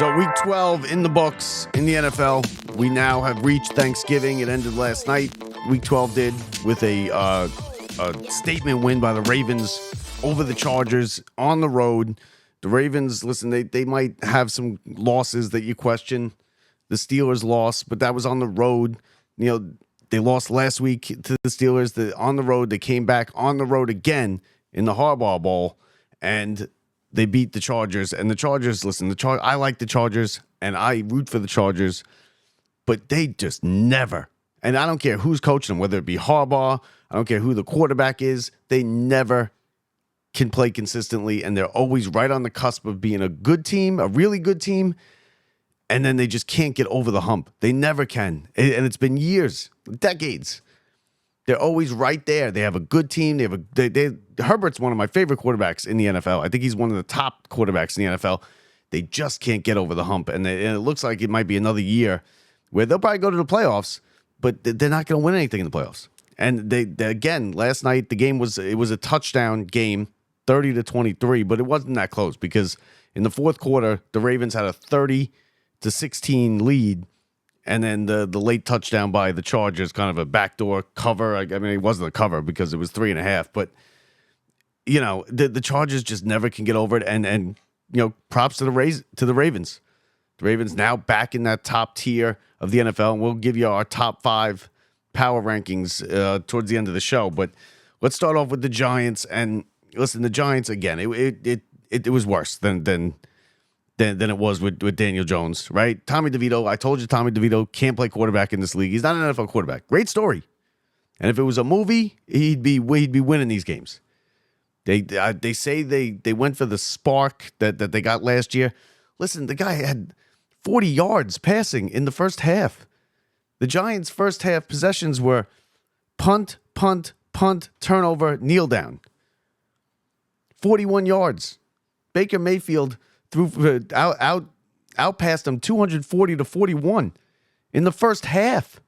So week 12 in the books in the NFL. We now have reached Thanksgiving. It ended last night. Week 12 did with a statement win by the Ravens over the Chargers on the road. The Ravens, listen, they might have some losses that you question. The Steelers lost, but that was on the road. You know, they lost last week to the Steelers. On the road, they came back on the road again in the Harbaugh Bowl, and they beat the Chargers. And the Chargers, listen, I like the Chargers, and I root for the Chargers, but they just never, and I don't care who's coaching them, whether it be Harbaugh, I don't care who the quarterback is, they never can play consistently, and they're always right on the cusp of being a good team, a really good team, and then they just can't get over the hump. They never can, and it's been years, decades. They're always right there. They have a good team. Herbert's one of my favorite quarterbacks in the NFL. I think he's one of the top quarterbacks in the NFL. They just can't get over the hump, and it looks like it might be another year where they'll probably go to the playoffs, but they're not going to win anything in the playoffs. And they again, last night the game was a touchdown game, 30-23, but it wasn't that close because in the fourth quarter the Ravens had a 30-16 lead. And then the late touchdown by the Chargers, kind of a backdoor cover. I mean, it wasn't a cover because it was 3.5. But, you know, the Chargers just never can get over it. And you know, props to the Ravens. The Ravens now back in that top tier of the NFL. And we'll give you our top 5 power rankings towards the end of the show. But let's start off with the Giants. And listen, the Giants, again, it was worse than it was with Daniel Jones, right? Tommy DeVito, I told you Tommy DeVito can't play quarterback in this league. He's not an NFL quarterback. Great story. And if it was a movie, he'd be winning these games. They say they went for the spark that they got last year. Listen, the guy had 40 yards passing in the first half. The Giants' first half possessions were punt, turnover, kneel down. 41 yards. Baker Mayfield outpassed them 240-41 in the first half.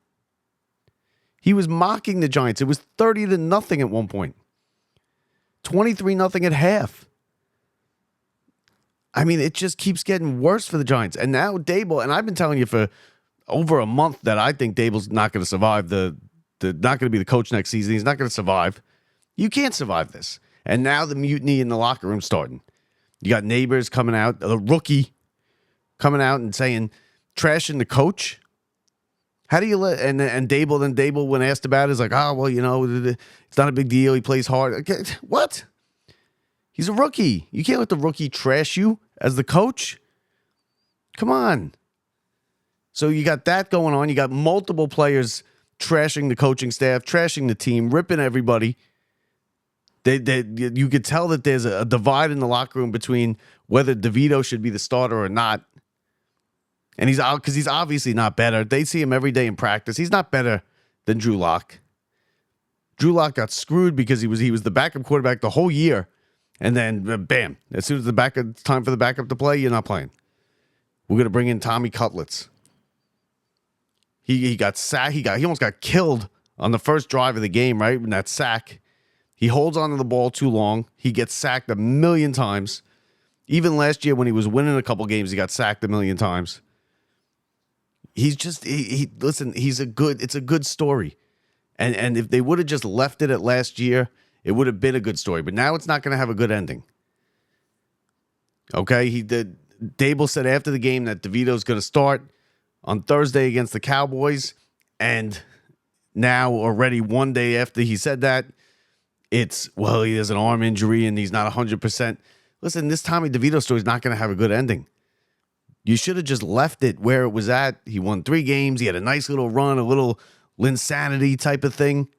He was mocking the Giants. It was 30-0 at one point. 23-0 at half. I mean, it just keeps getting worse for the Giants. And now Daboll, and I've been telling you for over a month that I think Daboll's not going to survive not going to be the coach next season. He's not going to survive. You can't survive this. And now the mutiny in the locker room starting. You got neighbors coming out, a rookie coming out and saying, trashing the coach. How do you let, and Daboll, when asked about it, is like, well, you know, it's not a big deal. He plays hard. Okay, what? He's a rookie. You can't let the rookie trash you as the coach. Come on. So you got that going on. You got multiple players trashing the coaching staff, trashing the team, ripping everybody. You could tell that there's a divide in the locker room between whether DeVito should be the starter or not. And he's out because he's obviously not better. They see him every day in practice. He's not better than Drew Lock. Drew Lock got screwed because he was the backup quarterback the whole year. And then, bam, as soon as it's time for the backup to play, you're not playing. We're going to bring in Tommy Cutlets. He got sacked. He almost got killed on the first drive of the game, right? In that sack. He holds onto the ball too long. He gets sacked a million times. Even last year when he was winning a couple games, he got sacked a million times. He's just, listen, it's a good story. And if they would have just left it at last year, it would have been a good story. But now it's not going to have a good ending. Okay? Daboll said after the game that DeVito's going to start on Thursday against the Cowboys. And now already one day after he said that, he has an arm injury and he's not 100%. Listen, this Tommy DeVito story is not going to have a good ending. You should have just left it where it was at. He won 3 games. He had a nice little run, a little Linsanity type of thing.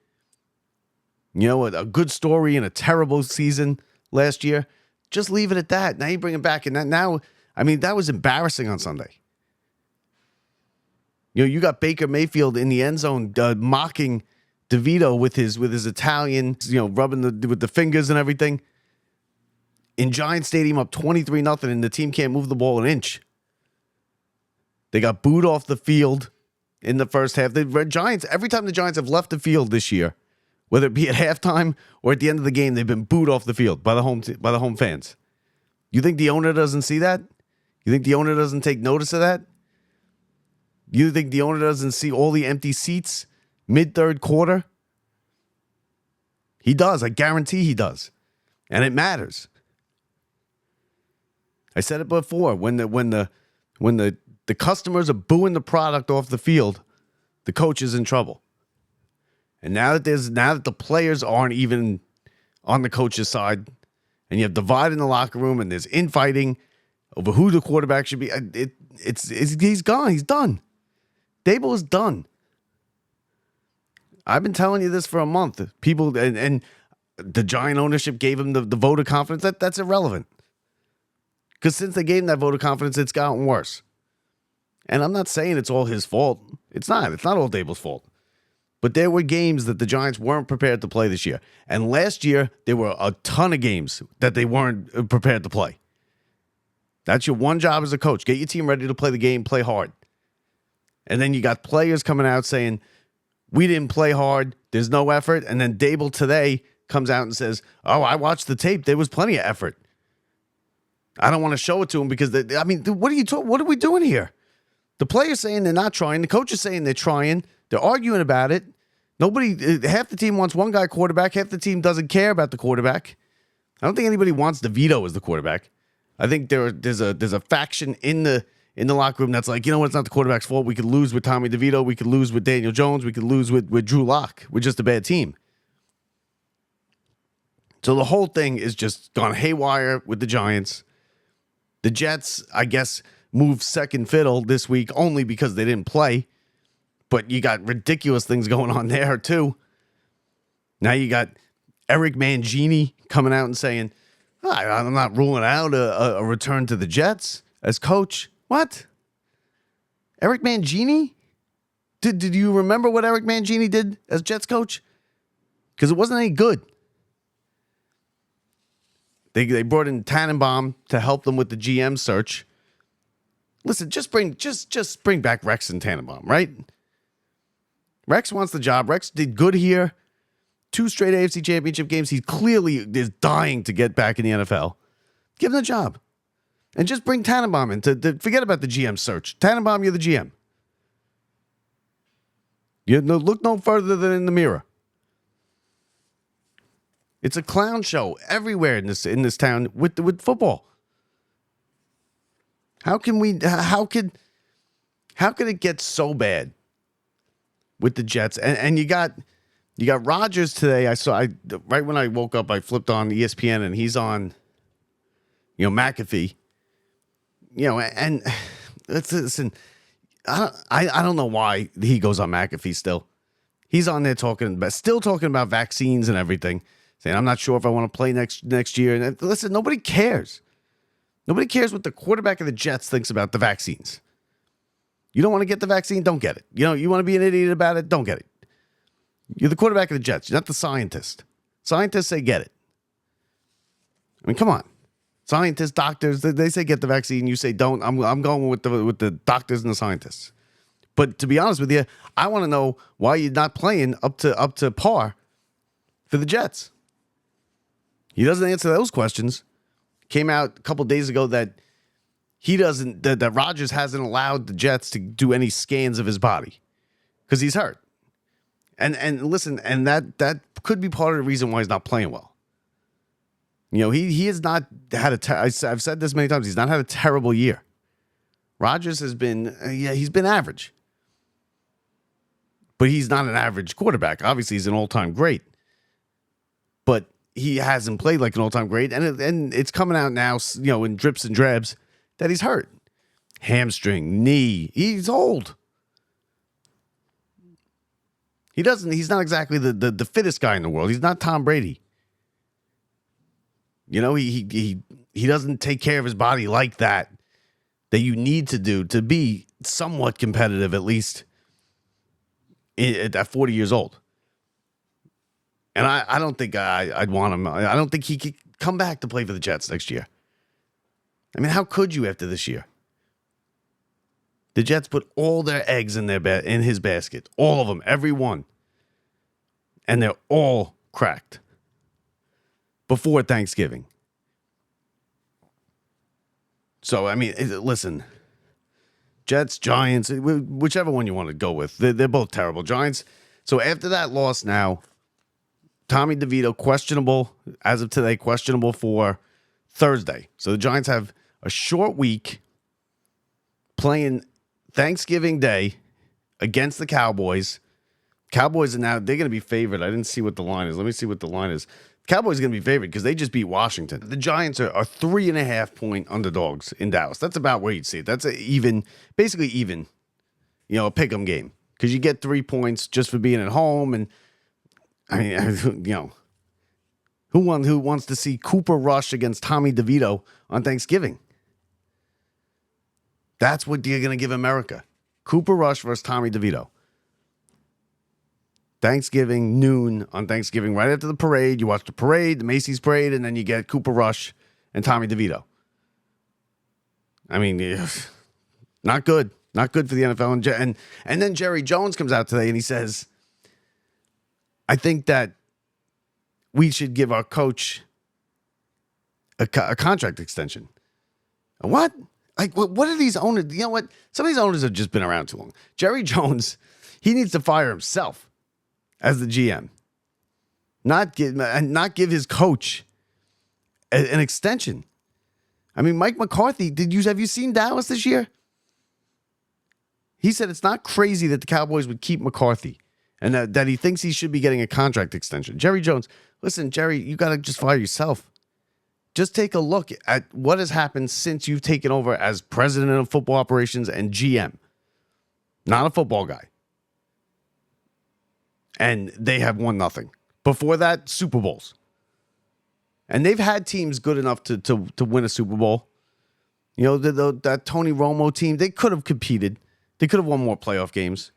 You know, a good story in a terrible season last year. Just leave it at that. Now you bring it back. And that was embarrassing on Sunday. You know, you got Baker Mayfield in the end zone mocking DeVito with his Italian, you know, rubbing with the fingers and everything. In Giant Stadium up 23-0, and the team can't move the ball an inch. They got booed off the field in the first half. The Giants, every time the Giants have left the field this year, whether it be at halftime or at the end of the game, they've been booed off the field by the home fans. You think the owner doesn't see that? You think the owner doesn't take notice of that? You think the owner doesn't see all the empty seats mid-third quarter? He does. I guarantee he does. And it matters. I said it before. When the customers are booing the product off the field, the coach is in trouble. And now that the players aren't even on the coach's side, and you have divide in the locker room, and there's infighting over who the quarterback should be, he's gone. He's done. Daboll is done. I've been telling you this for a month. People and the Giant ownership gave him the vote of confidence. That's irrelevant. Because since they gave him that vote of confidence, it's gotten worse. And I'm not saying it's all his fault. It's not. It's not all Daboll's fault. But there were games that the Giants weren't prepared to play this year. And last year, there were a ton of games that they weren't prepared to play. That's your one job as a coach. Get your team ready to play the game, play hard. And then you got players coming out saying, we didn't play hard, there's no effort. And then Daboll today comes out and says, oh, I watched the tape. There was plenty of effort. I don't want to show it to him because, what are we doing here? The players saying they're not trying. The coach is saying they're trying. They're arguing about it. Half the team wants one guy quarterback. Half the team doesn't care about the quarterback. I don't think anybody wants DeVito as the quarterback. I think there's a faction in the locker room that's like, you know what, it's not the quarterback's fault. We could lose with Tommy DeVito. We could lose with Daniel Jones. We could lose with Drew Lock. We're just a bad team. So the whole thing is just gone haywire with the Giants. The Jets, I guess, moved second fiddle this week only because they didn't play. But you got ridiculous things going on there, too. Now you got Eric Mangini coming out and saying, I'm not ruling out a return to the Jets as coach. What? Eric Mangini? Did you remember what Eric Mangini did as Jets coach? Because it wasn't any good. They brought in Tannenbaum to help them with the GM search. Listen, just bring back Rex and Tannenbaum, right? Rex wants the job. Rex did good here. 2 straight AFC Championship games. He clearly is dying to get back in the NFL. Give him the job. And just bring Tannenbaum in to forget about the GM search. Tannenbaum, you're the GM. Look no further than in the mirror. It's a clown show everywhere in this town with football. How could it get so bad with the Jets? And you got Rodgers today. Right when I woke up, I flipped on ESPN and he's on, McAfee. And listen, I don't know why he goes on McAfee still. He's on there still talking about vaccines and everything, saying, I'm not sure if I want to play next year. And listen, nobody cares. Nobody cares what the quarterback of the Jets thinks about the vaccines. You don't want to get the vaccine? Don't get it. You want to be an idiot about it? Don't get it. You're the quarterback of the Jets. You're not the scientist. Scientists say get it. I mean, come on. Scientists, doctors, they say get the vaccine. You say don't. I'm going with the doctors and the scientists. But to be honest with you, I want to know why you're not playing up to par for the Jets. He doesn't answer those questions. Came out a couple days ago that that Rodgers hasn't allowed the Jets to do any scans of his body because he's hurt. And listen, and that could be part of the reason why he's not playing well. He has not had I've said this many times. He's not had a terrible year. Rodgers has been, he's been average. But he's not an average quarterback. Obviously, he's an all-time great. But he hasn't played like an all-time great. And it's coming out now, in drips and drabs that he's hurt. Hamstring, knee. He's old. He's not exactly the fittest guy in the world. He's not Tom Brady. He doesn't take care of his body like that you need to do to be somewhat competitive, at least at 40 years old. And I don't think I'd want him. I don't think he could come back to play for the Jets next year. I mean, how could you after this year? The Jets put all their eggs in in his basket. All of them. Every one. And they're all cracked. Before Thanksgiving. So, I mean, listen, Jets, Giants, whichever one you want to go with, they're both terrible. Giants. So after that loss now, Tommy DeVito, questionable, as of today, questionable for Thursday. So the Giants have a short week playing Thanksgiving Day against the Cowboys. Cowboys are now, they're going to be favored. I didn't see what the line is. Let me see what the line is. Cowboys are going to be favored because they just beat Washington. The Giants are 3.5-point underdogs in Dallas. That's about where you'd see it. That's basically even, a pick 'em game because you get 3 points just for being at home. And I mean, who wants to see Cooper Rush against Tommy DeVito on Thanksgiving? That's what you're going to give America. Cooper Rush versus Tommy DeVito. Thanksgiving, noon on Thanksgiving, right after the parade. You watch the parade, the Macy's parade, and then you get Cooper Rush and Tommy DeVito. I mean, not good. Not good for the NFL. And then Jerry Jones comes out today and he says, I think that we should give our coach a contract extension. What? Like, what are these owners? You know what? Some of these owners have just been around too long. Jerry Jones, he needs to fire himself as the GM. Not give his coach an extension. I mean, Mike McCarthy, have you seen Dallas this year? He said it's not crazy that the Cowboys would keep McCarthy and that he thinks he should be getting a contract extension. Jerry Jones, listen, Jerry, you got to just fire yourself. Just take a look at what has happened since you've taken over as president of football operations and GM. Not a football guy. And they have won nothing. Before that, Super Bowls. And they've had teams good enough to win a Super Bowl. That Tony Romo team, they could have competed. They could have won more playoff games.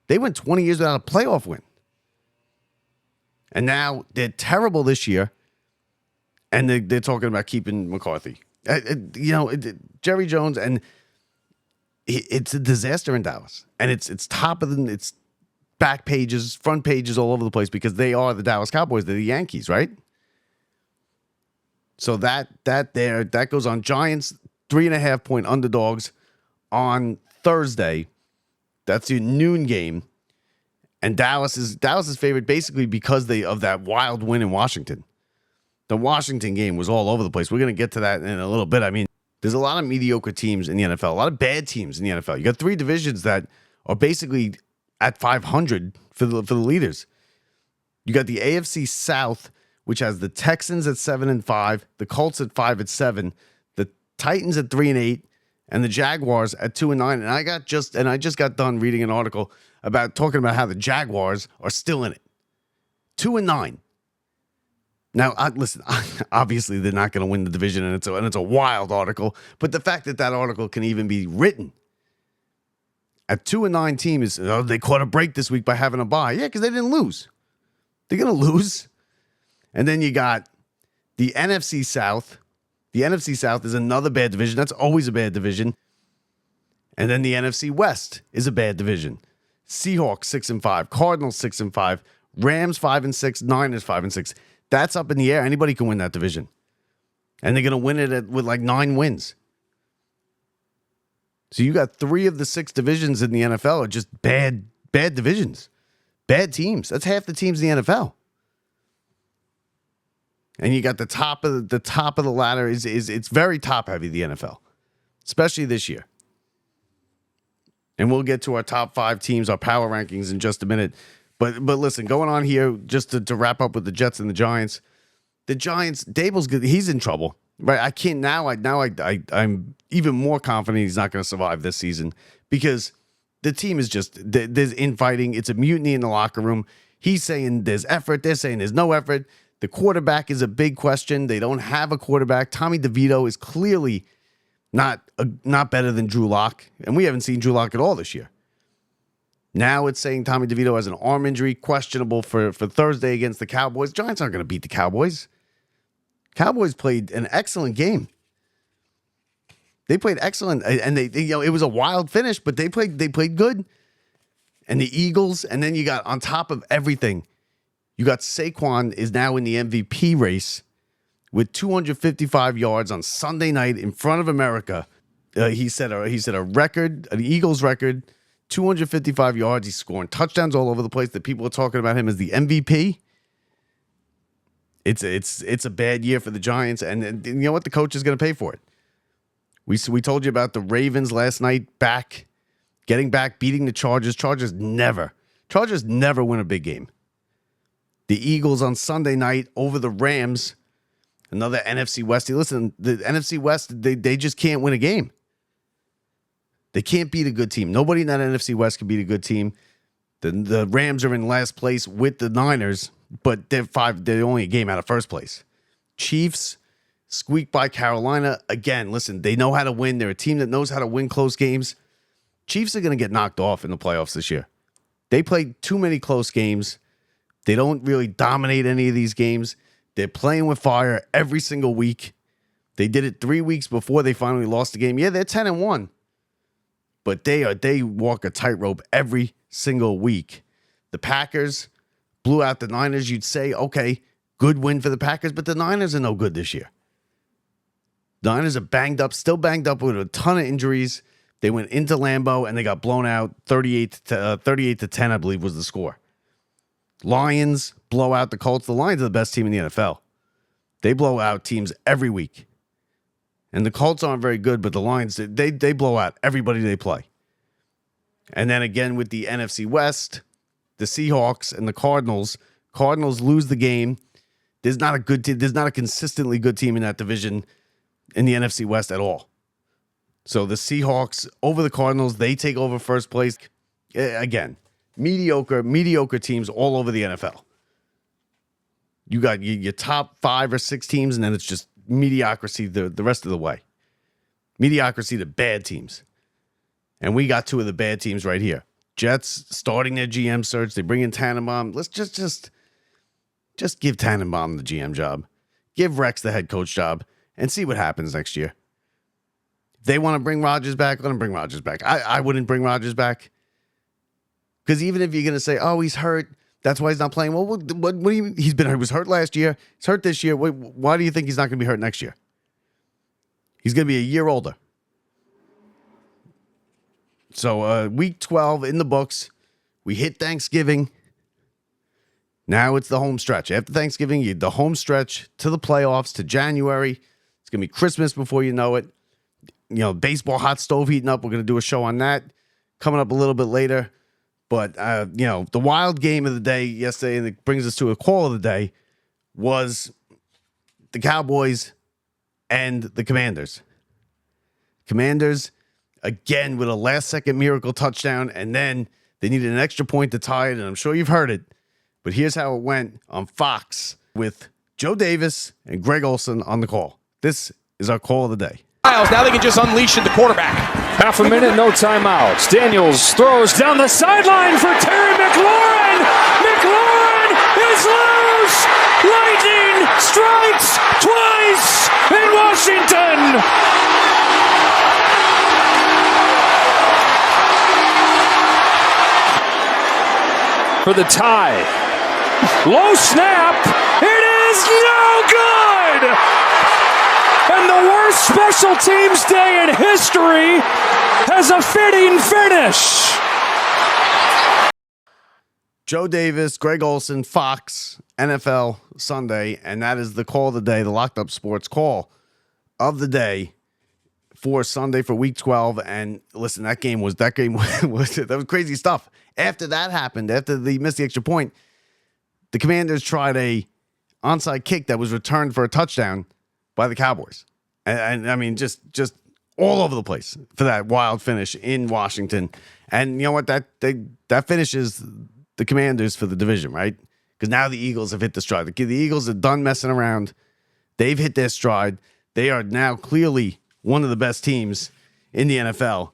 They went 20 years without a playoff win. And now they're terrible this year. And they're talking about keeping McCarthy. Jerry Jones, and it's a disaster in Dallas. And it's it's back pages, front pages all over the place because they are the Dallas Cowboys. They're the Yankees, right? So that goes on. Giants, 3.5-point underdogs on Thursday. That's your noon game. And Dallas is favored basically because of that wild win in Washington. The Washington game was all over the place. We're going to get to that in a little bit. I mean, there's a lot of mediocre teams in the NFL, a lot of bad teams in the NFL. You got 3 divisions that are basically at 500 for the leaders. You got the AFC South, which has the Texans at 7-5, the Colts at 5-7, the Titans at 3-8, and the Jaguars at 2-9. And I just got done reading an article talking about how the Jaguars are still in it. 2-9. Now, listen, obviously they're not going to win the division, and it's a wild article. But the fact that article can even be written at 2-9 team is, they caught a break this week by having a bye. Yeah, because they didn't lose. They're going to lose. And then you got the NFC South. The NFC South is another bad division. That's always a bad division. And then the NFC West is a bad division. Seahawks 6-5, Cardinals 6-5, Rams 5-6, Niners 5-6. That's up in the air. Anybody can win that division. And they're going to win it with like 9 wins. So you got 3 of the 6 divisions in the NFL are just bad divisions. Bad teams. That's half the teams in the NFL. And you got the top of the ladder it's very top heavy, the NFL. Especially this year. And we'll get to our top 5 teams, our power rankings in just a minute. But listen, going on here, just to wrap up with the Jets and the Giants. The Giants, Daboll's good. He's in trouble, right? I can't I'm even more confident he's not going to survive this season because the team is there's infighting. It's a mutiny in the locker room. He's saying there's effort. They're saying there's no effort. The quarterback is a big question. They don't have a quarterback. Tommy DeVito is clearly not better than Drew Lock, and we haven't seen Drew Lock at all this year. Now it's saying Tommy DeVito has an arm injury, questionable for Thursday against the Cowboys. Giants aren't going to beat the Cowboys. Cowboys played an excellent game. They played excellent, and they it was a wild finish, but they played good. And the Eagles, and then you got on top of everything, you got Saquon is now in the MVP race with 255 yards on Sunday night in front of America. He set a record, an Eagles record, 255 yards. He's scoring touchdowns all over the place. That people are talking about him as the MVP. It's a bad year for the Giants, and you know what? The coach is going to pay for it. We told you about the Ravens last night, getting back, beating the Chargers. Chargers never win a big game. The Eagles on Sunday night over the Rams, another NFC West. Listen, the NFC West, they just can't win a game. They can't beat a good team. Nobody in that NFC West can beat a good team. The Rams are in last place with the Niners, but they're only a game out of first place. Chiefs squeaked by Carolina. Again, listen, they know how to win. They're a team that knows how to win close games. Chiefs are going to get knocked off in the playoffs this year. They played too many close games. They don't really dominate any of these games. They're playing with fire every single week. They did it 3 weeks before they finally lost the game. Yeah, they're 10-1. But they walk a tightrope every single week. The Packers blew out the Niners. You'd say, okay, good win for the Packers, but the Niners are no good this year. The Niners are banged up, still banged up with a ton of injuries. They went into Lambeau and they got blown out 38 to 10, I believe was the score. Lions blow out the Colts. The Lions are the best team in the NFL. They blow out teams every week. And the Colts aren't very good, but the Lions, they blow out everybody they play. And then again with the NFC West, the Seahawks and the Cardinals. Cardinals lose the game. There's not a good team. There's not a consistently good team in that division in the NFC West at all. So the Seahawks over the Cardinals, they take over first place. Again, mediocre teams all over the NFL. You got your top 5 or 6 teams, and then it's just mediocrity the rest of the way. Mediocrity to bad teams. And we got 2 of the bad teams right here. Jets starting their GM search. They bring in Tannenbaum. Let's just give Tannenbaum the GM job. Give Rex the head coach job and see what happens next year. If they want to bring Rodgers back, let them bring Rodgers back. I wouldn't bring Rodgers back. Because even if you're going to say, oh, he's hurt, that's why he's not playing. Well, what do you mean? He was hurt last year. He's hurt this year. Why do you think he's not going to be hurt next year? He's going to be a year older. So week 12 in the books. We hit Thanksgiving. Now it's the home stretch. After Thanksgiving, the home stretch to the playoffs to January. It's going to be Christmas before you know it. You know, baseball hot stove heating up. We're going to do a show on that coming up a little bit later. But, the wild game of the day yesterday, and it brings us to a call of the day, was the Cowboys and the Commanders. Commanders, again, with a last-second miracle touchdown, and then they needed an extra point to tie it, and I'm sure you've heard it. But here's how it went on Fox with Joe Davis and Greg Olsen on the call. This is our call of the day. Now they can just unleash the quarterback. Half a minute, no timeouts. Daniels throws down the sideline for Terry McLaurin. McLaurin is loose. Lightning strikes twice in Washington. For the tie. Low snap. It is no good. And the worst special teams day in history has a fitting finish. Joe Davis, Greg Olsen, Fox, NFL Sunday, and that is the call of the day, the Locked Up Sports call of the day for Sunday for Week 12. And listen, that game was crazy stuff. After that happened, after they missed the extra point, the Commanders tried a onside kick that was returned for a touchdown by the Cowboys. And I mean, just all over the place for that wild finish in Washington. And you know what? That finishes the Commanders for the division, right? Because now the Eagles have hit the stride. The Eagles are done messing around. They've hit their stride. They are now clearly one of the best teams in the NFL.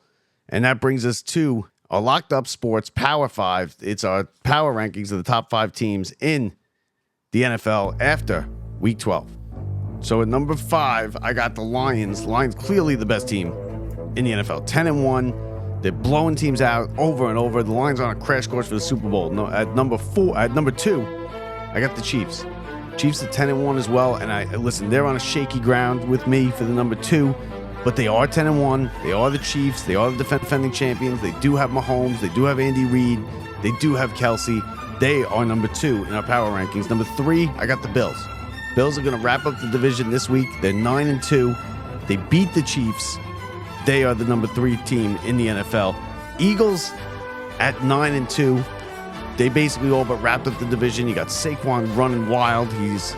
And that brings us to our Locked Up Sports Power 5. It's our power rankings of the top 5 teams in the NFL after Week 12. So at number 5, I got the Lions. Lions clearly the best team in the NFL. 10-1. They're blowing teams out over and over. The Lions are on a crash course for the Super Bowl. No, at number 2, I got the Chiefs. Chiefs are 10-1 as well. And listen, they're on a shaky ground with me for the number 2. But they are 10-1. They are the Chiefs. They are the defending champions. They do have Mahomes. They do have Andy Reid. They do have Kelsey. They are number 2 in our power rankings. Number 3, I got the Bills. Bills are going to wrap up the division this week. They're 9-2. They beat the Chiefs. They are the number 3 team in the NFL. Eagles at 9-2. They basically all but wrapped up the division. You got Saquon running wild. He's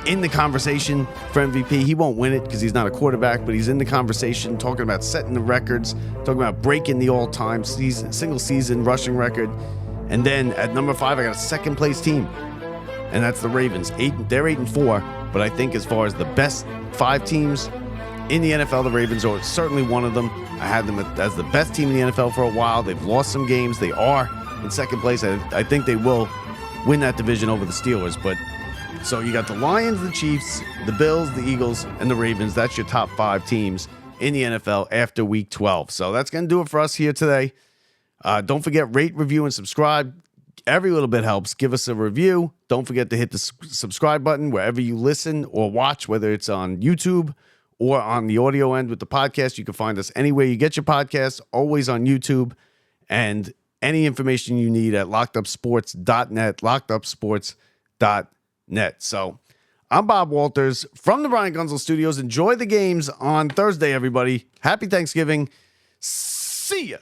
in the conversation for MVP. He won't win it because he's not a quarterback, but he's in the conversation, talking about setting the records, talking about breaking the all-time single season rushing record. And then at number 5, I got a second place team, and that's the Ravens. They're 8-4, but I think as far as the best 5 teams in the NFL, the Ravens are certainly one of them. I had them as the best team in the NFL for a while. They've lost some games. They are in second place. I think they will win that division over the Steelers, but so you got the Lions, the Chiefs, the Bills, the Eagles, and the Ravens. That's your top 5 teams in the NFL after Week 12. So that's going to do it for us here today. Don't forget, rate, review, and subscribe. Every little bit helps. Give us a review. Don't forget to hit the subscribe button wherever you listen or watch, whether it's on YouTube or on the audio end with the podcast. You can find us anywhere you get your podcasts, always on YouTube. And any information you need at lockedupsports.net, lockedupsports.net. So I'm Bob Walters from the Brian Gunzel Studios. Enjoy the games on Thursday, everybody. Happy Thanksgiving. See ya.